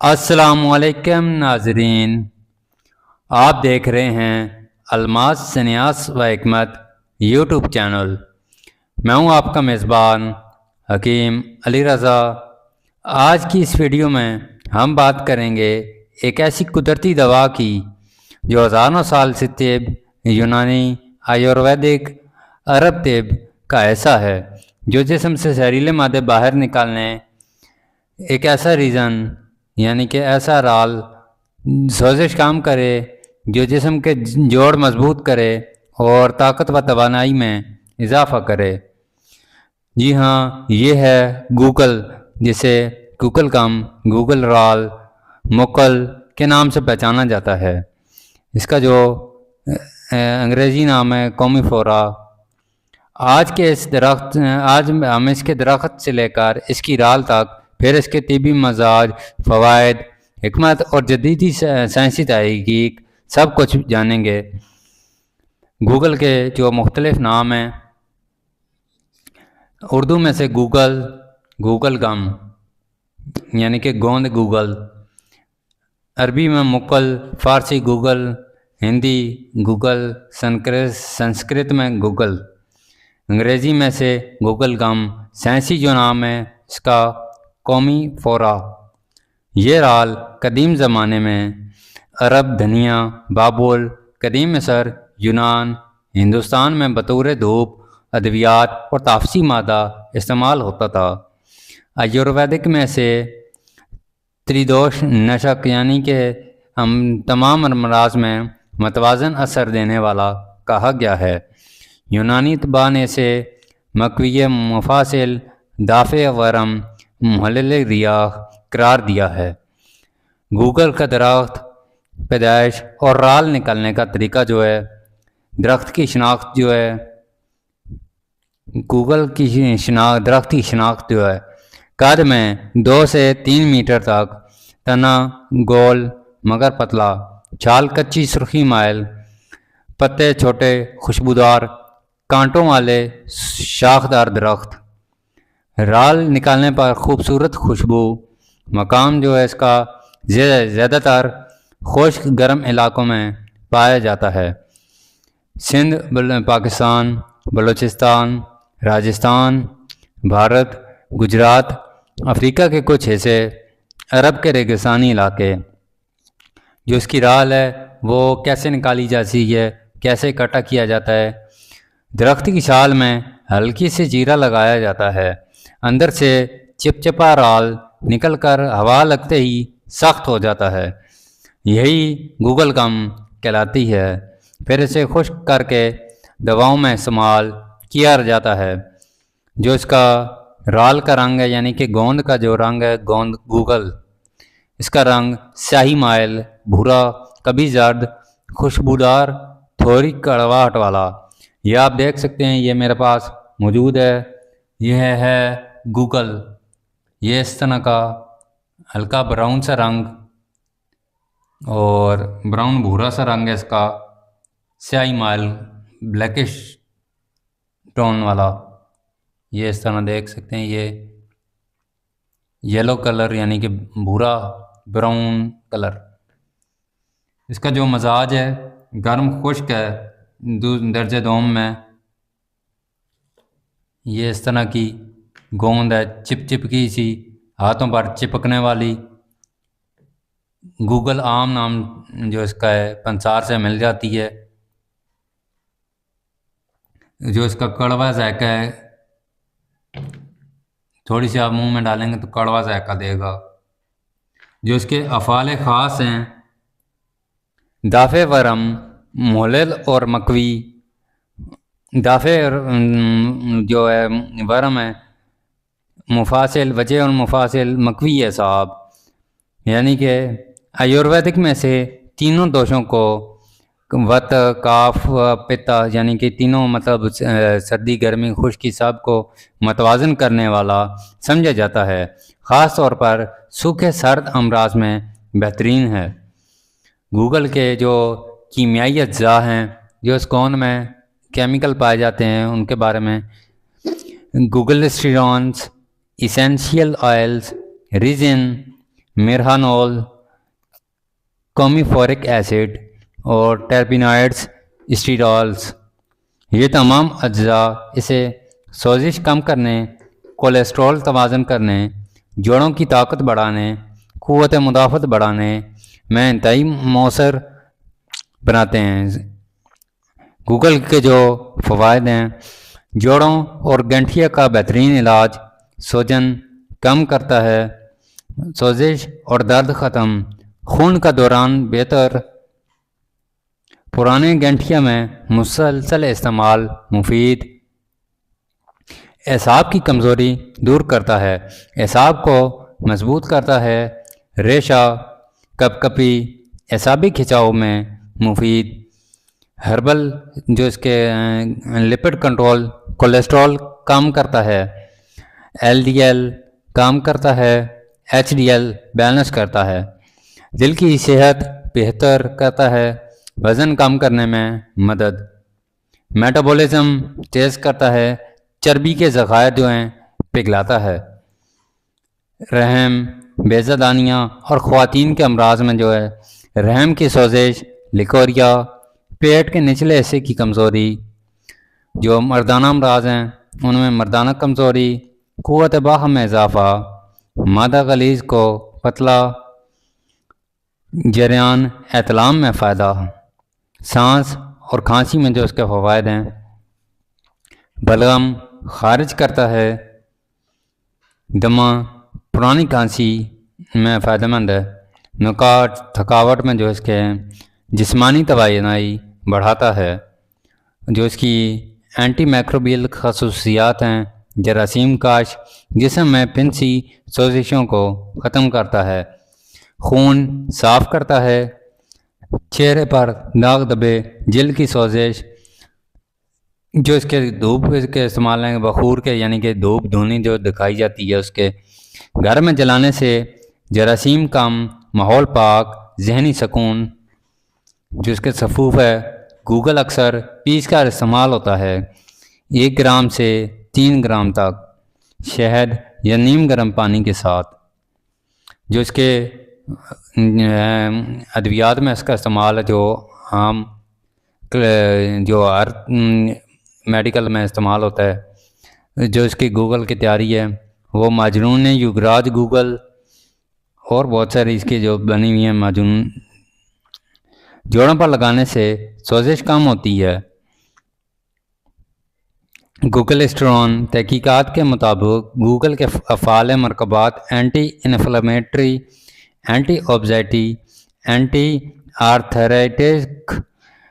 السلام علیکم ناظرین، آپ دیکھ رہے ہیں الماس سنیاس و حکمت یوٹیوب چینل۔ میں ہوں آپ کا میزبان حکیم علی رضا۔ آج کی اس ویڈیو میں ہم بات کریں گے ایک ایسی قدرتی دوا کی جو ہزاروں سال سے طب، یونانی، آیورویدک، عرب طب کا ایسا ہے جو جسم سے زہریلے مادے باہر نکالنے ایک ایسا ریزن یعنی کہ ایسا رال سوزش کام کرے جو جسم کے جوڑ مضبوط کرے اور طاقت و توانائی میں اضافہ کرے۔ جی ہاں، یہ ہے گوگل، جسے گوگل گم، گوگل رال، مکل کے نام سے پہچانا جاتا ہے۔ اس کا جو انگریزی نام ہے کومیفورا۔ آج ہم اس کے درخت سے لے کر اس کی رال تک، پھر اس کے طبی مزاج، فوائد، حکمت اور جدیدی سائنسی تحقیق سب کچھ جانیں گے۔ گوگل کے جو مختلف نام ہیں، اردو میں سے گوگل، گوگل گم یعنی کہ گوند گوگل، عربی میں مکل، فارسی گوگل، ہندی گوگل، سنسکرت میں گوگل، انگریزی میں سے گوگل گم، سائنسی جو نام ہے اس کا کومیفورا۔ یہ رال قدیم زمانے میں عرب دنیا، بابل، قدیم مصر، یونان، ہندوستان میں بطور دھوپ، ادویات اور تافسی مادہ استعمال ہوتا تھا۔ آیورویدک میں سے تریدوش نشک یعنی کہ تمام امراض میں متوازن اثر دینے والا کہا گیا ہے۔ یونانی طباء نے اسے مقوی مفاصل، دافع ورم، محلل ریاح قرار دیا ہے۔ گوگل کا درخت، پیدائش اور رال نکلنے کا طریقہ جو ہے، درخت کی شناخت جو ہے، گوگل کی درخت کی شناخت جو ہے، قد میں 2 سے 3 میٹر تک، تنا گول مگر پتلا، چھال کچی سرخی مائل، پتے چھوٹے خوشبودار، کانٹوں والے شاخدار درخت، رال نکالنے پر خوبصورت خوشبو۔ مقام جو ہے اس کا زیادہ تر خشک گرم علاقوں میں پایا جاتا ہے۔ سندھ، پاکستان، بلوچستان، راجستھان، بھارت، گجرات، افریقہ کے کچھ حصے، عرب کے ریگستانی علاقے۔ جو اس کی رال ہے وہ کیسے نکالی جاتی ہے، کیسے اکٹھا کیا جاتا ہے؟ درخت کی چھال میں ہلکی سی جیرا لگایا جاتا ہے، اندر سے چپچپا رال نکل کر ہوا لگتے ہی سخت ہو جاتا ہے، یہی گوگل گم کہلاتی ہے۔ پھر اسے خشک کر کے دواؤں میں استعمال کیا جاتا ہے۔ جو اس کا رال کا رنگ ہے یعنی کہ گوند کا جو رنگ ہے، گوند گوگل، اس کا رنگ سیاہی مائل، بھورا، کبھی زرد، خوشبودار، تھوڑی کڑواہٹ والا۔ یہ آپ دیکھ سکتے ہیں، یہ میرے پاس موجود ہے، یہ ہے گوگل۔ یہ اس طرح کا ہلکا براؤن سا رنگ اور براؤن بھورا سا رنگ ہے اس کا، سیاہی مائل، بلیکش ٹون والا۔ یہ اس طرح دیکھ سکتے ہیں، یہ یلو کلر یعنی کہ بھورا براؤن کلر۔ اس کا جو مزاج ہے گرم خشک ہے، درجہ دوم میں۔ یہ اس طرح کی گوند ہے، چپکی سی، ہاتھوں پر چپکنے والی۔ گوگل عام نام جو اس کا ہے پنسار سے مل جاتی ہے۔ جو اس کا کڑوا ذائقہ ہے، تھوڑی سی آپ منہ میں ڈالیں گے تو کڑوا ذائقہ دے گا۔ جو اس کے افعال خاص ہیں، دافع ورم، محلل اور مقوی۔ دافع جو ہے ورم ہے، مفاصل، وجہ اور مفاصل، مقوی ہے صاحب، یعنی کہ آیورویدک میں سے تینوں دوشوں کو وت، کاف، پتا یعنی کہ تینوں مطلب سردی، گرمی، خشکی سب کو متوازن کرنے والا سمجھا جاتا ہے۔ خاص طور پر سوکھے سرد امراض میں بہترین ہے۔ گوگل کے جو کیمیائی اجزاء ہیں جو اس گوند میں کیمیکل پائے جاتے ہیں، ان کے بارے میں guggulsterones, essential oils, resin, myrrhanol, commiphoric acid اور ٹرپینوائڈز، اسٹیرالز، یہ تمام اجزاء اسے سوزش کم کرنے، کولیسٹرول توازن کرنے، جوڑوں کی طاقت بڑھانے، قوت مدافعت بڑھانے میں انتہائی مؤثر بناتے ہیں۔ گوگل کے جو فوائد ہیں: جوڑوں اور گنٹھیا کا بہترین علاج، سوجن کم کرتا ہے، سوزش اور درد ختم، خون کا دوران بہتر، پرانے گنٹھیا میں مسلسل استعمال مفید، اعصاب کی کمزوری دور کرتا ہے، اعصاب کو مضبوط کرتا ہے، ریشہ، کپ کپی، اعصابی کھچاؤ میں مفید، ہربل جو اس کے لپڈ کنٹرول، کولیسٹرول کم کرتا ہے، ایل ڈی ایل کم کرتا ہے، ایچ ڈی ایل بیلنس کرتا ہے، دل کی صحت بہتر کرتا ہے، وزن کم کرنے میں مدد، میٹابولزم تیز کرتا ہے، چربی کے ذخائر جو ہیں پگھلاتا ہے، رحم، بیضہ دانیاں اور خواتین کے امراض میں جو ہے رحم کی سوزش، لیکوریا، پیٹ کے نچلے حصے کی کمزوری، جو مردانہ امراض ہیں ان میں مردانہ کمزوری، قوت باہم میں اضافہ، معدہ غلیظ کو پتلا، جریان احتلام میں فائدہ، سانس اور کھانسی میں جو اس کے فوائد ہیں: بلغم خارج کرتا ہے، دمہ، پرانی کھانسی میں فائدہ مند ہے، نکاٹ، تھکاوٹ میں جو اس کے جسمانی توانائی بڑھاتا ہے، جو اس کی اینٹی مائکروبیل خصوصیات ہیں، جراثیم کاش، جسم میں پنسی سوزشوں کو ختم کرتا ہے، خون صاف کرتا ہے، چہرے پر داغ دھبے، جلد کی سوزش، جو اس کے دھوپ کے استعمال ہیں بخور کے، یعنی کہ دھوپ دھونی جو دکھائی جاتی ہے اس کے گھر میں جلانے سے جراثیم کم، ماحول پاک، ذہنی سکون، جو اس کے صفوف ہے، گوگل اکثر پیس کا استعمال ہوتا ہے، 1 گرام سے 3 گرام تک، شہد یا نیم گرم پانی کے ساتھ، جو اس کے ادویات میں اس کا استعمال ہے، جو عام جو ہر میڈیکل میں استعمال ہوتا ہے، جو اس کی گوگل کی تیاری ہے وہ ماجنون یوگراج گوگل اور بہت ساری اس کی جو بنی ہوئی ہیں ماجنون، جوڑوں پر لگانے سے سوزش کم ہوتی ہے۔ گوگل اسٹرون تحقیقات کے مطابق گوگل کے افعال مرکبات anti inflammatory, anti obesity, anti arthritic,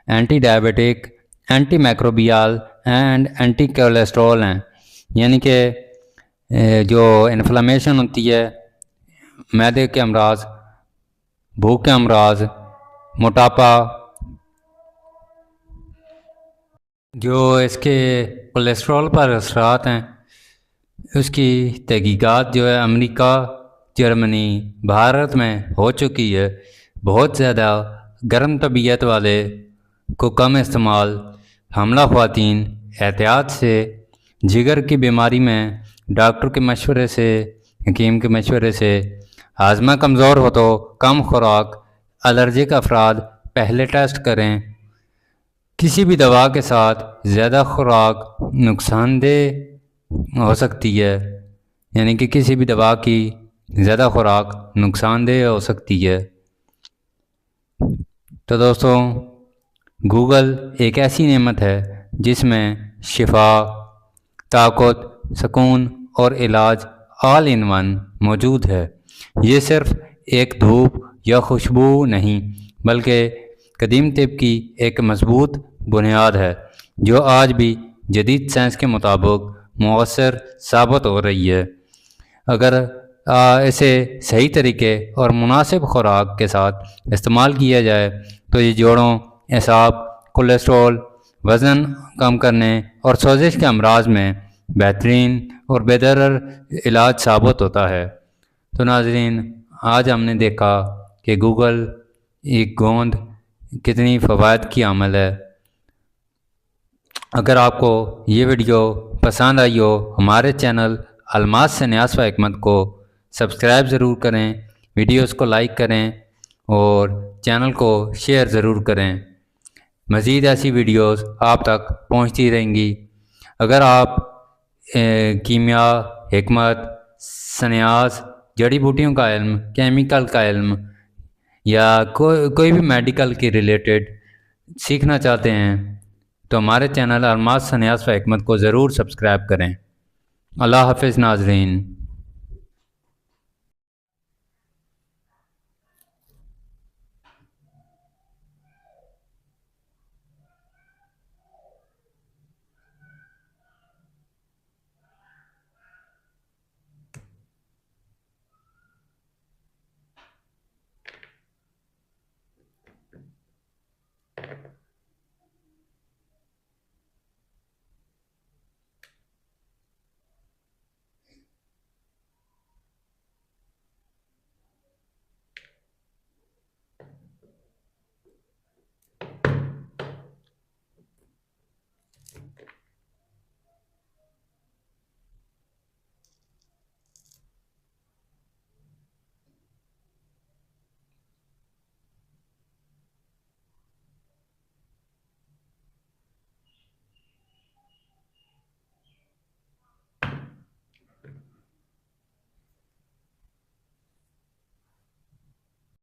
anti diabetic, anti microbial and anti cholesterol ہیں، یعنی کہ جو انفلیمیشن ہوتی ہے، معدے کے امراض، بھوک کے امراض، موٹاپا، جو اس کے کولیسٹرول پر اثرات ہیں، اس کی تحقیقات جو ہے امریکہ، جرمنی، بھارت میں ہو چکی ہے۔ بہت زیادہ گرم طبیعت والے کو کم استعمال، حاملہ خواتین احتیاط سے، جگر کی بیماری میں ڈاکٹر کے مشورے سے، حکیم کے مشورے سے، ہاضمہ کمزور ہو تو کم خوراک، الرجک افراد پہلے ٹیسٹ کریں، کسی بھی دوا کے ساتھ زیادہ خوراک نقصان دہ ہو سکتی ہے، یعنی کہ کسی بھی دوا کی زیادہ خوراک نقصان دہ ہو سکتی ہے۔ تو دوستوں، گوگل ایک ایسی نعمت ہے جس میں شفا، طاقت، سکون اور علاج آل ان ون موجود ہے۔ یہ صرف ایک دھوپ یا خوشبو نہیں، بلکہ قدیم طب کی ایک مضبوط بنیاد ہے جو آج بھی جدید سائنس کے مطابق مؤثر ثابت ہو رہی ہے۔ اگر اسے صحیح طریقے اور مناسب خوراک کے ساتھ استعمال کیا جائے تو یہ جوڑوں، اعصاب، کولیسٹرول، وزن کم کرنے اور سوزش کے امراض میں بہترین اور بے ضرر علاج ثابت ہوتا ہے۔ تو ناظرین، آج ہم نے دیکھا کہ گوگل ایک گوند کتنی فوائد کی عامل ہے۔ اگر آپ کو یہ ویڈیو پسند آئی ہو، ہمارے چینل الماس سے نیاز و حکمت کو سبسکرائب ضرور کریں، ویڈیوز کو لائک کریں اور چینل کو شیئر ضرور کریں۔ مزید ایسی ویڈیوز آپ تک پہنچتی رہیں گی۔ اگر آپ کیمیا، حکمت، سنیاس، جڑی بوٹیوں کا علم، کیمیکل کا علم یا کوئی بھی میڈیکل کی ریلیٹڈ سیکھنا چاہتے ہیں تو ہمارے چینل الماس سنیاس و حکمت کو ضرور سبسکرائب کریں۔ اللہ حافظ ناظرین۔